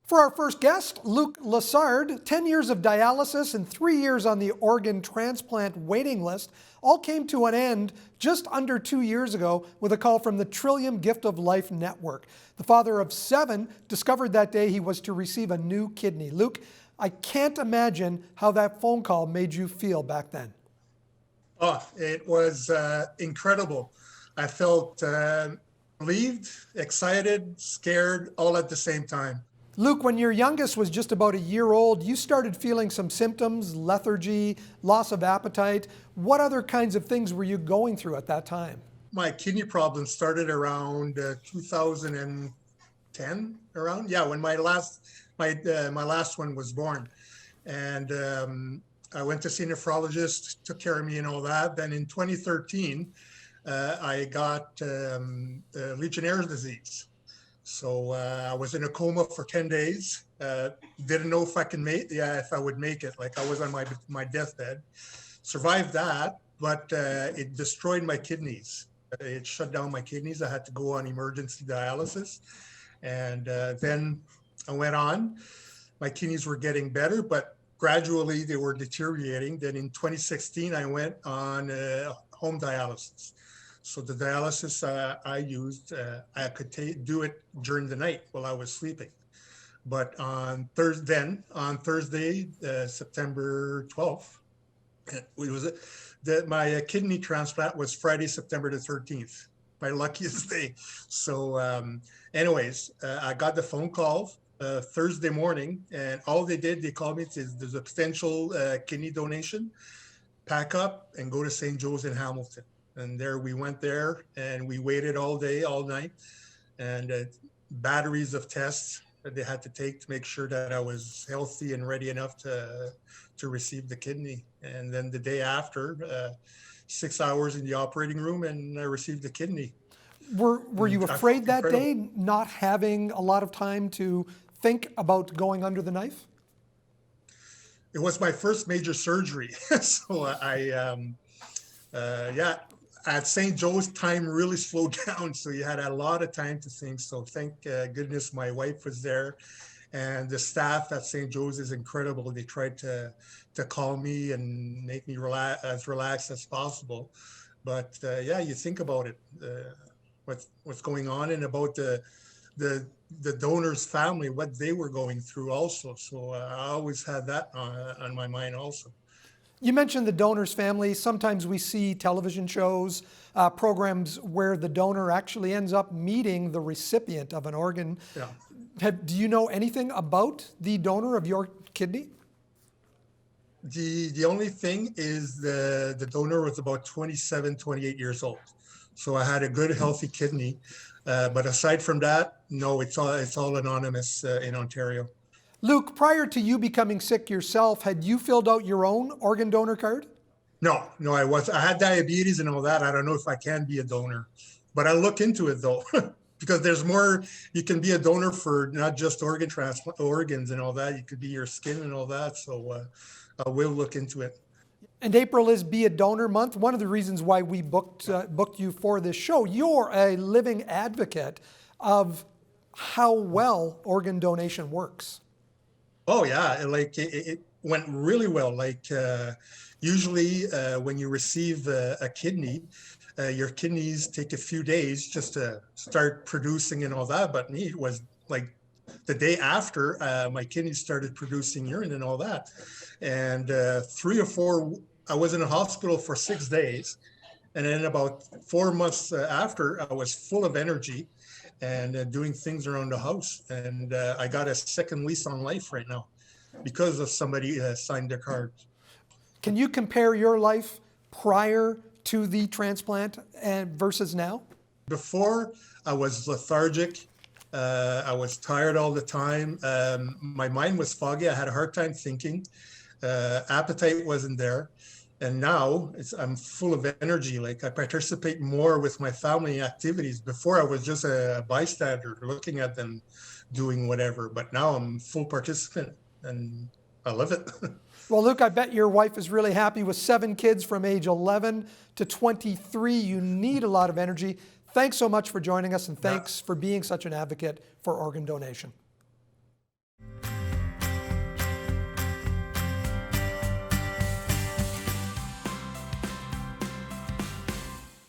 For our first guest, Luc Lessard, 10 years of dialysis and 3 years on the organ transplant waiting list all came to an end just under 2 years ago with a call from the Trillium Gift of Life Network. The father of 7 discovered that day he was to receive a new kidney. Luc, I can't imagine how that phone call made you feel back then. Oh, it was incredible. I felt relieved, excited, scared, all at the same time. Luc, when your youngest was just about a year old, you started feeling some symptoms, lethargy, loss of appetite. What other kinds of things were you going through at that time? My kidney problem started around 2010, when my last one was born, and I went to see a nephrologist, took care of me and all that. Then in 2013, I got Legionnaire's disease. So I was in a coma for 10 days. Didn't know if I would make it. Like, I was on my deathbed. Survived that, but it destroyed my kidneys. It shut down my kidneys. I had to go on emergency dialysis. And then I went on. My kidneys were getting better, but gradually they were deteriorating. Then in 2016, I went on home dialysis. So the dialysis I used, I could do it during the night while I was sleeping. But on Thursday, September 12th, my kidney transplant was Friday, September the 13th, my luckiest day. So anyways, I got the phone call Thursday morning, and all they called me, there's a potential kidney donation, pack up and go to St. Joe's in Hamilton. And there we went there, and we waited all day, all night, and batteries of tests that they had to take to make sure that I was healthy and ready enough to receive the kidney. And then the day after, 6 hours in the operating room, and I received the kidney. Were you afraid that day, not having a lot of time to think about going under the knife? It was my first major surgery, so at St. Joe's, time really slowed down, so you had a lot of time to think. So thank goodness my wife was there, and the staff at St. Joe's is incredible. They tried to calm me and make me as relaxed as possible. But you think about it, what's going on, and about the donor's family, what they were going through also. So I always had that on my mind also. You mentioned the donor's family. Sometimes we see television shows, programs where the donor actually ends up meeting the recipient of an organ. Yeah. Do you know anything about the donor of your kidney? The only thing is the donor was about 27, 28 years old. So I had a good, healthy kidney. But aside from that, no, it's all anonymous in Ontario. Luc, prior to you becoming sick yourself, had you filled out your own organ donor card? No, I had diabetes and all that. I don't know if I can be a donor, but I'll look into it though, because there's more. You can be a donor for not just organs and all that. You could be your skin and all that. So I will look into it. And April is Be a Donor Month. One of the reasons why we booked you for this show, you're a living advocate of how well organ donation works. Oh yeah, like it went really well. Like usually when you receive a kidney, your kidneys take a few days just to start producing and all that. But me, it was like the day after my kidneys started producing urine and all that. And 3 or 4, I was in a hospital for 6 days. And then about 4 months after, I was full of energy and doing things around the house. And I got a second lease on life right now because of somebody signed their card. Can you compare your life prior to the transplant and versus now? Before, I was lethargic. I was tired all the time. My mind was foggy. I had a hard time thinking. Appetite wasn't there. And now I'm full of energy. Like, I participate more with my family activities. Before, I was just a bystander looking at them doing whatever. But now I'm full participant and I love it. Well, Luc, I bet your wife is really happy with 7 kids from age 11 to 23. You need a lot of energy. Thanks so much for joining us, and thanks for being such an advocate for organ donation.